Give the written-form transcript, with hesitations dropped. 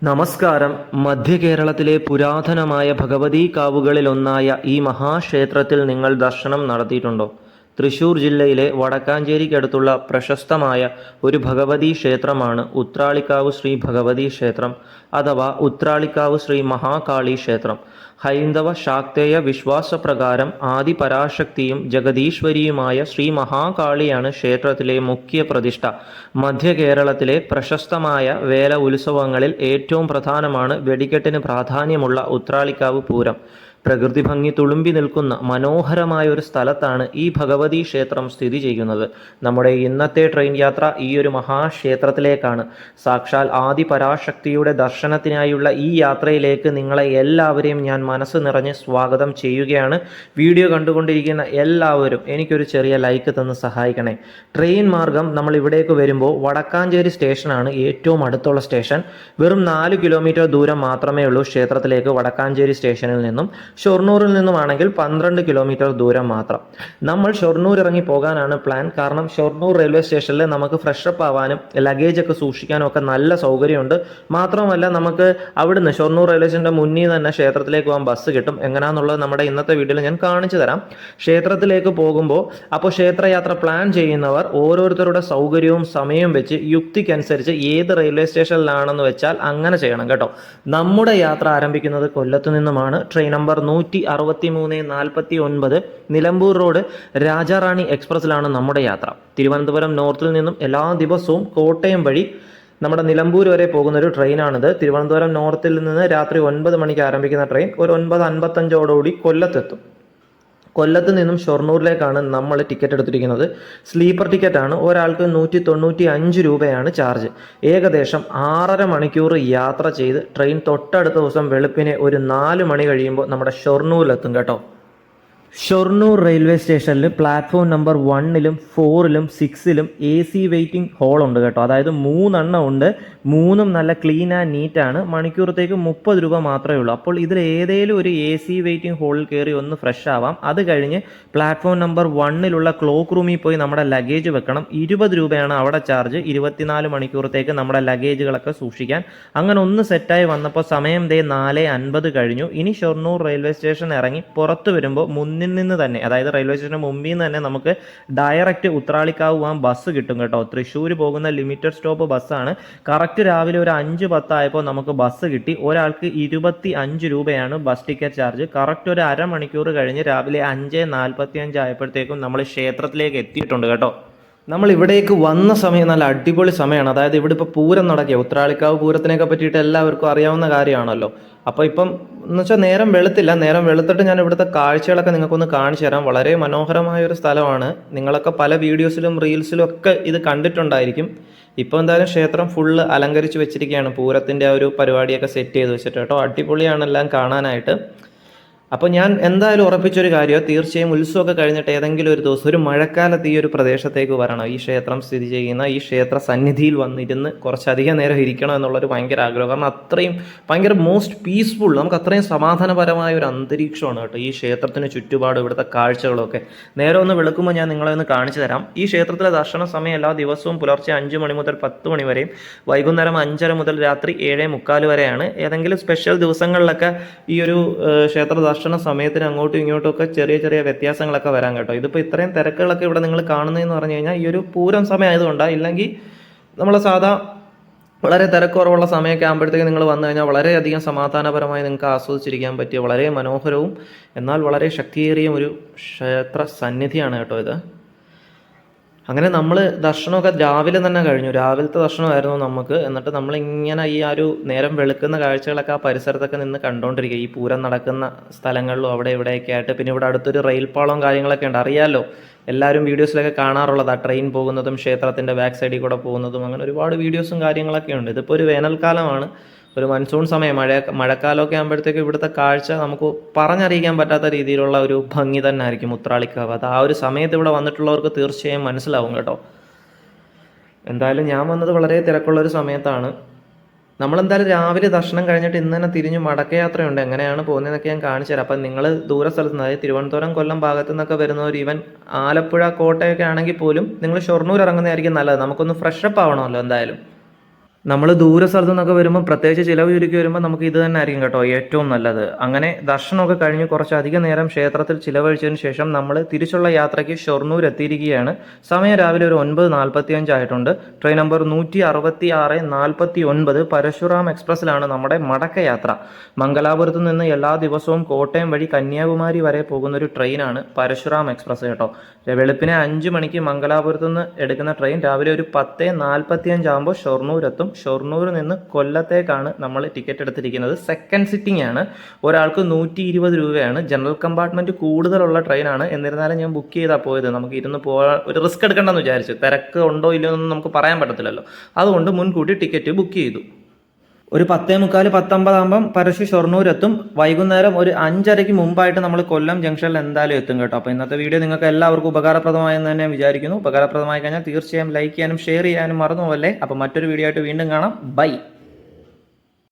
നമസ്കാരം. മധ്യകേരളത്തിലെ പുരാതനമായ ഭഗവതീ കാവുകളിലൊന്നായ ഈ മഹാക്ഷേത്രത്തിൽ നിങ്ങൾ ദർശനം നടത്തിയിട്ടുണ്ടോ? തൃശ്ശൂർ ജില്ലയിലെ വടക്കാഞ്ചേരിക്കടുത്തുള്ള പ്രശസ്തമായ ഒരു ഭഗവതീ ക്ഷേത്രമാണ് ഉത്രാളിക്കാവ് ശ്രീ ഭഗവതീ ക്ഷേത്രം അഥവാ ഉത്രാളിക്കാവ് ശ്രീ മഹാകാളി ക്ഷേത്രം. ഹൈന്ദവ ശാക്തേയ വിശ്വാസപ്രകാരം ആദിപരാശക്തിയും ജഗദീശ്വരിയുമായ ശ്രീ മഹാകാളിയാണ് ക്ഷേത്രത്തിലെ മുഖ്യ പ്രതിഷ്ഠ. മധ്യകേരളത്തിലെ പ്രശസ്തമായ വേല ഉത്സവങ്ങളിൽ ഏറ്റവും പ്രധാനമാണ് വെടിക്കെട്ടിന് പ്രാധാന്യമുള്ള ഉത്രാളിക്കാവ് പൂരം. പ്രകൃതി ഭംഗി തുളുമ്പി നിൽക്കുന്ന മനോഹരമായ ഒരു സ്ഥലത്താണ് ഈ ഭഗവതി ക്ഷേത്രം സ്ഥിതി ചെയ്യുന്നത്. നമ്മുടെ ഇന്നത്തെ ട്രെയിൻ യാത്ര ഈ ഒരു മഹാക്ഷേത്രത്തിലേക്കാണ്. സാക്ഷാൽ ആദിപരാശക്തിയുടെ ദർശനത്തിനായുള്ള ഈ യാത്രയിലേക്ക് നിങ്ങളെ എല്ലാവരെയും ഞാൻ മനസ്സ് നിറഞ്ഞ് സ്വാഗതം ചെയ്യുകയാണ്. വീഡിയോ കണ്ടുകൊണ്ടിരിക്കുന്ന എല്ലാവരും എനിക്കൊരു ചെറിയ ലൈക്ക് തന്ന് സഹായിക്കണേ. ട്രെയിൻ മാർഗം നമ്മൾ ഇവിടേക്ക് വരുമ്പോൾ വടക്കാഞ്ചേരി സ്റ്റേഷനാണ് ഏറ്റവും അടുത്തുള്ള സ്റ്റേഷൻ. വെറും 4 കിലോമീറ്റർ ദൂരം മാത്രമേ ഉള്ളൂ ക്ഷേത്രത്തിലേക്ക് വടക്കാഞ്ചേരി സ്റ്റേഷനിൽ നിന്നും. ഷൊർണൂരിൽ നിന്നുമാണെങ്കിൽ 12 കിലോമീറ്റർ ദൂരം മാത്രം. നമ്മൾ ഷൊർണൂർ ഇറങ്ങി പോകാനാണ് പ്ലാൻ. കാരണം ഷൊർണൂർ റെയിൽവേ സ്റ്റേഷനിൽ നമുക്ക് ഫ്രഷപ്പ് ആവാനും ലഗേജൊക്കെ സൂക്ഷിക്കാനും ഒക്കെ നല്ല സൗകര്യമുണ്ട്. മാത്രമല്ല നമുക്ക് അവിടുന്ന് ഷൊർണൂർ റെയിൽവേ സ്റ്റേഷൻ്റെ മുന്നിൽ തന്നെ ക്ഷേത്രത്തിലേക്ക് പോകാൻ ബസ് കിട്ടും. എങ്ങനെയാണെന്നുള്ളത് നമ്മുടെ ഇന്നത്തെ വീഡിയോയിൽ ഞാൻ കാണിച്ചു തരാം. ക്ഷേത്രത്തിലേക്ക് പോകുമ്പോൾ അപ്പോൾ ക്ഷേത്രയാത്ര പ്ലാൻ ചെയ്യുന്നവർ ഓരോരുത്തരുടെ സൗകര്യവും സമയവും വെച്ച് യുക്തിക്കനുസരിച്ച് ഏത് റെയിൽവേ സ്റ്റേഷനിലാണെന്ന് വെച്ചാൽ അങ്ങനെ ചെയ്യണം കേട്ടോ. നമ്മുടെ യാത്ര ആരംഭിക്കുന്നത് കൊല്ലത്തു നിന്നുമാണ്. Train number 16349 Nilambur road Rajarani എക്സ്പ്രസ്സിലാണ് നമ്മുടെ യാത്ര. തിരുവനന്തപുരം നോർത്തിൽ നിന്നും എല്ലാ ദിവസവും കോട്ടയം വഴി നമ്മുടെ നിലമ്പൂർ വരെ പോകുന്ന ഒരു ട്രെയിനാണിത്. തിരുവനന്തപുരം നോർത്തിൽ നിന്ന് രാത്രി 9 മണിക്ക് ആരംഭിക്കുന്ന ട്രെയിൻ ഒരു 9:55 കൊല്ലത്തെത്തും. കൊല്ലത്ത് നിന്നും ഷൊർണൂരിലേക്കാണ് നമ്മൾ ടിക്കറ്റ് എടുത്തിരിക്കുന്നത്. സ്ലീപ്പർ ടിക്കറ്റാണ്. ഒരാൾക്ക് 195 രൂപയാണ് ചാർജ്. ഏകദേശം 6.5 മണിക്കൂർ യാത്ര ചെയ്ത് ട്രെയിൻ തൊട്ടടുത്ത ദിവസം വെളുപ്പിനെ ഒരു 4 മണി കഴിയുമ്പോൾ നമ്മുടെ ഷൊർണൂരിലെത്തും കേട്ടോ. ഷൊർണൂർ റെയിൽവേ സ്റ്റേഷനിൽ പ്ലാറ്റ്ഫോം നമ്പർ 1-ലും 4-ലും 6-ലും AC വെയിറ്റിംഗ് ഹോൾ ഉണ്ട് കേട്ടോ. അതായത് 3 ഉണ്ട്. 3 നല്ല ക്ലീൻ ആൻഡ് നീറ്റാണ്. മണിക്കൂറത്തേക്ക് 30 രൂപ മാത്രമേ ഉള്ളൂ. അപ്പോൾ ഇതിൽ ഏതെങ്കിലും ഒരു AC വെയിറ്റിംഗ് ഹോളിൽ കയറി ഒന്ന് ഫ്രഷ് ആവാം. അത് കഴിഞ്ഞ് പ്ലാറ്റ്ഫോം നമ്പർ 1-ലുള്ള ക്ലോക്ക് റൂമിൽ പോയി നമ്മുടെ ലഗേജ് വെക്കണം. 20 രൂപയാണ് അവിടെ ചാർജ്. 24 മണിക്കൂറത്തേക്ക് നമ്മുടെ ലഗേജുകളൊക്കെ സൂക്ഷിക്കാൻ. അങ്ങനെ ഒന്ന് സെറ്റായി വന്നപ്പോൾ സമയം 4:50 കഴിഞ്ഞു. ഇനി ഷൊർണൂർ റെയിൽവേ സ്റ്റേഷൻ ഇറങ്ങി പുറത്ത് വരുമ്പോൾ മുന്നിൽ നിന്ന് തന്നെ, അതായത് റെയിൽവേ സ്റ്റേഷന് മുമ്പിൽ നിന്ന് തന്നെ നമുക്ക് ഡയറക്റ്റ് ഉത്രാളിക്കാവ് പോകാൻ ബസ് കിട്ടും കേട്ടോ. തൃശ്ശൂർ പോകുന്ന ലിമിറ്റഡ് സ്റ്റോപ്പ് ബസ്സാണ്. കറക്റ്റ് രാവിലെ ഒരു 5:10 ആയപ്പോൾ നമുക്ക് ബസ് കിട്ടി. ഒരാൾക്ക് 25 രൂപയാണ് ബസ് ടിക്കറ്റ് ചാർജ്. കറക്റ്റ് ഒരു അരമണിക്കൂർ കഴിഞ്ഞ് രാവിലെ 5:45 ആയപ്പോഴത്തേക്കും നമ്മൾ ക്ഷേത്രത്തിലേക്ക് എത്തിയിട്ടുണ്ട് കേട്ടോ. നമ്മൾ ഇവിടേക്ക് വന്ന സമയം നല്ല അടിപൊളി സമയമാണ്. അതായത് ഇവിടെ ഇപ്പോൾ പൂരം നടക്കുക. ഉത്രാളിക്കാവ് പൂരത്തിനെയൊക്കെ പറ്റിയിട്ട് എല്ലാവർക്കും അറിയാവുന്ന കാര്യമാണല്ലോ. അപ്പോൾ ഇപ്പം എന്ന് വെച്ചാൽ നേരം വെളുത്തില്ല. നേരം വെളുത്തിട്ട് ഞാൻ ഇവിടുത്തെ കാഴ്ചകളൊക്കെ നിങ്ങൾക്കൊന്ന് കാണിച്ചു തരാം. വളരെ മനോഹരമായ ഒരു സ്ഥലമാണ്. നിങ്ങളൊക്കെ പല വീഡിയോസിലും റീൽസിലും ഒക്കെ ഇത് കണ്ടിട്ടുണ്ടായിരിക്കും. ഇപ്പോൾ എന്തായാലും ക്ഷേത്രം ഫുള്ള് അലങ്കരിച്ച് വെച്ചിരിക്കുകയാണ്. പൂരത്തിൻ്റെ ആ ഒരു പരിപാടിയൊക്കെ സെറ്റ് ചെയ്ത് വെച്ചിട്ട് കേട്ടോ. അടിപൊളിയാണ് എല്ലാം കാണാനായിട്ട്. അപ്പോൾ ഞാൻ എന്തായാലും ഉറപ്പിച്ചൊരു കാര്യം, തീർച്ചയായും ഉത്സവമൊക്കെ കഴിഞ്ഞിട്ട് ഏതെങ്കിലും ഒരു ദിവസം ഒരു മഴക്കാലത്ത് ഈ ഒരു പ്രദേശത്തേക്ക് വരണം. ഈ ക്ഷേത്രം സ്ഥിതി ചെയ്യുന്ന ഈ ക്ഷേത്ര സന്നിധിയിൽ വന്നിരുന്ന് കുറച്ചധികം നേരം ഇരിക്കണം എന്നുള്ളൊരു ഭയങ്കര ആഗ്രഹം. കാരണം അത്രയും ഭയങ്കര മോസ്റ്റ് പീസ്ഫുൾ, നമുക്ക് അത്രയും സമാധാനപരമായ ഒരു അന്തരീക്ഷമാണ് കേട്ടോ ഈ ക്ഷേത്രത്തിന് ചുറ്റുപാട്. ഇവിടുത്തെ കാഴ്ചകളൊക്കെ നേരെ ഒന്ന് വെളുക്കുമ്പോൾ ഞാൻ നിങ്ങളെ ഒന്ന് കാണിച്ചു തരാം. ഈ ക്ഷേത്രത്തിലെ ദർശന സമയം എല്ലാ ദിവസവും പുലർച്ചെ 5 മണി മുതൽ 10 മണി വരെയും വൈകുന്നേരം 5:30 മുതൽ രാത്രി 7:45 വരെയാണ്. ഏതെങ്കിലും സ്പെഷ്യൽ ദിവസങ്ങളിലൊക്കെ ഈ ഒരു ക്ഷേത്ര ദർശന സമയത്തിന് അങ്ങോട്ടും ഇങ്ങോട്ടും ഒക്കെ ചെറിയ ചെറിയ വ്യത്യാസങ്ങളൊക്കെ വരാൻ കേട്ടോ. ഇതിപ്പോൾ ഇത്രയും തിരക്കുകളൊക്കെ ഇവിടെ നിങ്ങൾ കാണുന്നതെന്ന് പറഞ്ഞു കഴിഞ്ഞാൽ ഈ ഒരു പൂരം സമയം ആയതുകൊണ്ടാണ്. ഇല്ലെങ്കിൽ നമ്മൾ സാധാ വളരെ തിരക്കുറവുള്ള സമയമൊക്കെ ആകുമ്പോഴത്തേക്ക് നിങ്ങൾ വന്നു കഴിഞ്ഞാൽ വളരെയധികം സമാധാനപരമായി നിങ്ങൾക്ക് ആസ്വദിച്ചിരിക്കാൻ പറ്റിയ വളരെ മനോഹരവും എന്നാൽ വളരെ ശക്തിയേറിയ ഒരു ക്ഷേത്ര സന്നിധിയാണ് കേട്ടോ ഇത്. അങ്ങനെ നമ്മൾ ദർശനമൊക്കെ രാവിലെ തന്നെ കഴിഞ്ഞു. രാവിലത്തെ ദർശനമായിരുന്നു നമുക്ക്. എന്നിട്ട് നമ്മളിങ്ങനെ ഈ ഒരു നേരം വെളുക്കുന്ന കാഴ്ചകളൊക്കെ ആ പരിസരത്തൊക്കെ നിന്ന് കണ്ടുകൊണ്ടിരിക്കുക. ഈ പൂരം നടക്കുന്ന സ്ഥലങ്ങളിലും അവിടെ ഇവിടെയൊക്കെ ആയിട്ട്. പിന്നെ ഇവിടെ അടുത്തൊരു റെയിൽ പാളവും കാര്യങ്ങളൊക്കെ ഉണ്ട്. അറിയാമല്ലോ, എല്ലാവരും വീഡിയോസിലൊക്കെ കാണാറുള്ളത് ആ ട്രെയിൻ പോകുന്നതും ക്ഷേത്രത്തിൻ്റെ ബാക്ക് സൈഡിൽ കൂടെ പോകുന്നതും. അങ്ങനെ ഒരുപാട് വീഡിയോസും കാര്യങ്ങളൊക്കെ ഉണ്ട്. ഇതിപ്പോൾ ഒരു വേനൽക്കാലമാണ്, ഒരു മൺസൂൺ സമയം, മഴക്കാലമൊക്കെ ആകുമ്പോഴത്തേക്ക് ഇവിടുത്തെ കാഴ്ച നമുക്ക് പറഞ്ഞറിയിക്കാൻ പറ്റാത്ത രീതിയിലുള്ള ഒരു ഭംഗി തന്നെ ആയിരിക്കും ഉത്രാളിക്കാവ്. അത് ആ ഒരു സമയത്ത് ഇവിടെ വന്നിട്ടുള്ളവർക്ക് തീർച്ചയായും മനസ്സിലാവും കേട്ടോ. എന്തായാലും ഞാൻ വന്നത് വളരെ തിരക്കുള്ളൊരു സമയത്താണ്. നമ്മളെന്തായാലും രാവിലെ ദർശനം കഴിഞ്ഞിട്ട് ഇന്ന് തന്നെ തിരിഞ്ഞ് മടക്കയാത്രയുണ്ട്. എങ്ങനെയാണ് പോകുന്നതെന്നൊക്കെ ഞാൻ കാണിച്ചു തരാം. അപ്പം നിങ്ങൾ ദൂര സ്ഥലത്ത് നിന്ന്, അതായത് തിരുവനന്തപുരം കൊല്ലം ഭാഗത്തു നിന്നൊക്കെ വരുന്നവർ, ഈവൻ ആലപ്പുഴ കോട്ടയൊക്കെ ആണെങ്കിൽ പോലും നിങ്ങൾ ഷൊർണൂർ ഇറങ്ങുന്നതായിരിക്കും നല്ലത്. നമുക്കൊന്ന് ഫ്രഷപ്പ് ആവണമല്ലോ എന്തായാലും. നമ്മൾ ദൂര സ്ഥലത്തു നിന്നൊക്കെ വരുമ്പോൾ പ്രത്യേകിച്ച് ചിലവ് ചുരുക്കി വരുമ്പോൾ നമുക്ക് ഇത് തന്നെ ആയിരിക്കും കേട്ടോ ഏറ്റവും നല്ലത്. അങ്ങനെ ദർശനമൊക്കെ കഴിഞ്ഞ് കുറച്ചധികം നേരം ക്ഷേത്രത്തിൽ ചിലവഴിച്ചതിന് ശേഷം നമ്മൾ തിരിച്ചുള്ള യാത്രയ്ക്ക് ഷൊർണൂർ എത്തിയിരിക്കുകയാണ്. സമയം രാവിലെ ഒരു 9:45 ആയിട്ടുണ്ട്. ട്രെയിൻ നമ്പർ 166-49 പരശുറാം എക്സ്പ്രസ്സിലാണ് നമ്മുടെ മടക്കയാത്ര. മംഗലാപുരത്ത് നിന്ന് എല്ലാ ദിവസവും കോട്ടയം വഴി കന്യാകുമാരി വരെ പോകുന്ന ഒരു ട്രെയിനാണ് പരശുറാം എക്സ്പ്രസ് കേട്ടോ. വെളുപ്പിനെ 5 മണിക്ക് മംഗലാപുരത്ത് നിന്ന് എടുക്കുന്ന ട്രെയിൻ രാവിലെ ഒരു 10:45 ആകുമ്പോൾ ഷൊർണൂർ എത്തും. ഷൊർണൂരിൽ നിന്ന് കൊല്ലത്തേക്കാണ് നമ്മൾ ടിക്കറ്റ് എടുത്തിരിക്കുന്നത്. സെക്കൻഡ് സിറ്റിംഗ് ആണ്. ഒരാൾക്ക് 120 രൂപയാണ്. ജനറൽ കമ്പാർട്ട്മെൻറ്റ് കൂടുതലുള്ള ട്രെയിനാണ്. എന്നിരുന്നാലും ഞാൻ ബുക്ക് ചെയ്താൽ പോയത്. നമുക്ക് ഇരുന്ന് പോകാൻ ഒരു റിസ്ക് എടുക്കണ്ടെന്ന് വിചാരിച്ചു. തിരക്ക് ഉണ്ടോ ഇല്ലയോ എന്നൊന്നും നമുക്ക് പറയാൻ പറ്റത്തില്ലല്ലോ. അതുകൊണ്ട് മുൻകൂട്ടി ടിക്കറ്റ് ബുക്ക് ചെയ്തു. ഒരു 10:45 10:50 ആകുമ്പം പരശു ഷൊർണൂർ എത്തും. വൈകുന്നേരം ഒരു 5:30 മുമ്പായിട്ട് നമ്മൾ കൊല്ലം ജംഗ്ഷനിൽ എന്തായാലും എത്തും കേട്ടോ. അപ്പോൾ ഇന്നത്തെ വീഡിയോ നിങ്ങൾക്ക് എല്ലാവർക്കും ഉപകാരപ്രദമായെന്ന് തന്നെ വിചാരിക്കുന്നു. ഉപകാരപ്രദമായി കഴിഞ്ഞാൽ തീർച്ചയായും ലൈക്ക് ചെയ്യാനും ഷെയർ ചെയ്യാനും മറന്നു പോകല്ലേ. അപ്പോൾ മറ്റൊരു വീഡിയോ ആയിട്ട് വീണ്ടും കാണാം. ബൈ.